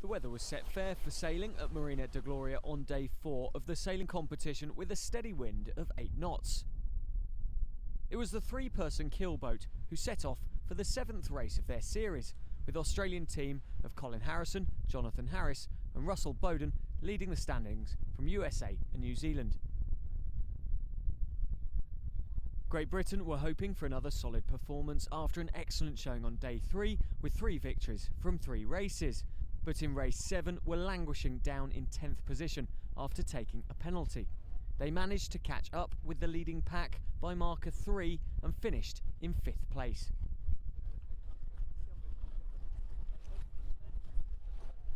The weather was set fair for sailing at Marina de Gloria on day 4 of the sailing competition with a steady wind of 8 knots. It was the 3-person keelboat who set off for the 7th race of their series, with Australian team of Colin Harrison, Jonathan Harris and Russell Bowden leading the standings from USA and New Zealand. Great Britain were hoping for another solid performance after an excellent showing on day 3 with 3 victories from 3 races, but in race 7 were languishing down in 10th position after taking a penalty. They managed to catch up with the leading pack by marker 3 and finished in 5th place.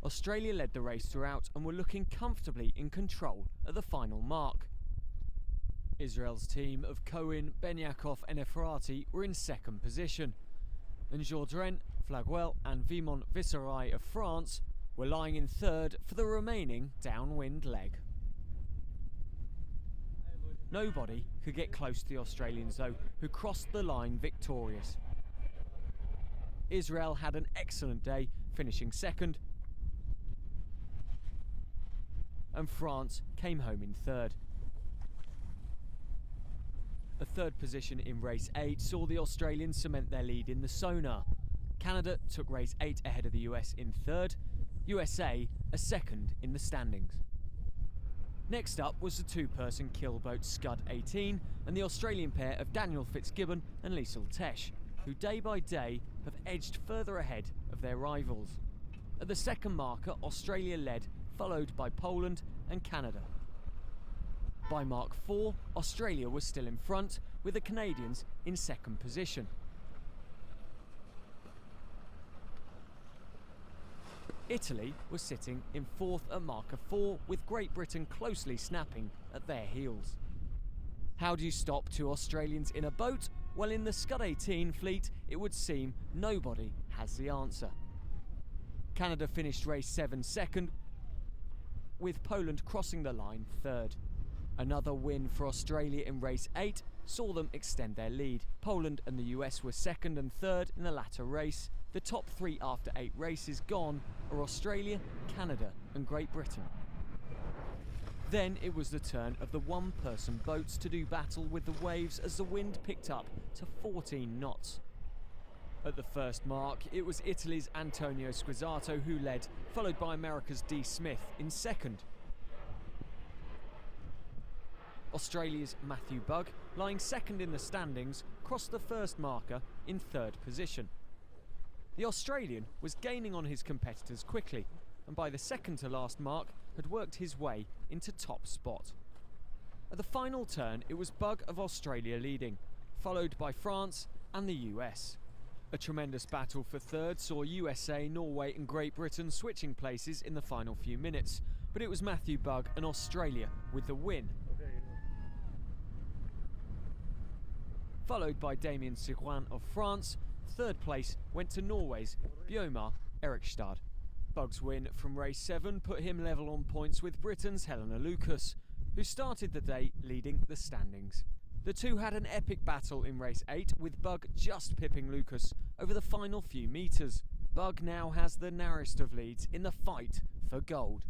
Australia led the race throughout and were looking comfortably in control at the final mark. Israel's team of Cohen, Benyakov and Efrati were in 2nd position, and Jourdain, Flaguel and Vimont Visserai of France were lying in 3rd for the remaining downwind leg. Nobody could get close to the Australians though, who crossed the line victorious. Israel had an excellent day, finishing 2nd, and France came home in 3rd. A 3rd position in race 8 saw the Australians cement their lead in the SONAR. Canada took race 8 ahead of the US in 3rd, USA a 2nd in the standings. Next up was the 2-person keelboat Scud 18 and the Australian pair of Daniel Fitzgibbon and Liesl Tesh, who day by day have edged further ahead of their rivals. At the 2nd marker, Australia led, followed by Poland and Canada. By mark 4, Australia was still in front, with the Canadians in 2nd position. Italy was sitting in 4th at marker 4, with Great Britain closely snapping at their heels. How do you stop 2 Australians in a boat? Well, in the Scud 18 fleet, it would seem nobody has the answer. Canada finished race 7 2nd, with Poland crossing the line 3rd. Another win for Australia in race 8 saw them extend their lead. Poland and the US were 2nd and 3rd in the latter race. The top 3 after 8 races gone are Australia, Canada and Great Britain. Then it was the turn of the 1-person boats to do battle with the waves as the wind picked up to 14 knots. At the first mark, it was Italy's Antonio Squizzato who led, followed by America's D. Smith in 2nd. Australia's Matthew Bugg, lying 2nd in the standings, crossed the first marker in 3rd position. The Australian was gaining on his competitors quickly, and by the 2nd to last mark had worked his way into top spot. At the final turn, it was Bugg of Australia leading, followed by France and the US. A tremendous battle for 3rd saw USA, Norway and Great Britain switching places in the final few minutes, but it was Matthew Bugg and Australia with the win. Followed by Damien Seguin of France, 3rd place went to Norway's Bjørmar Erikstad. Bugg's win from race 7 put him level on points with Britain's Helena Lucas, who started the day leading the standings. The two had an epic battle in race 8, with Bugg just pipping Lucas over the final few metres. Bugg now has the narrowest of leads in the fight for gold.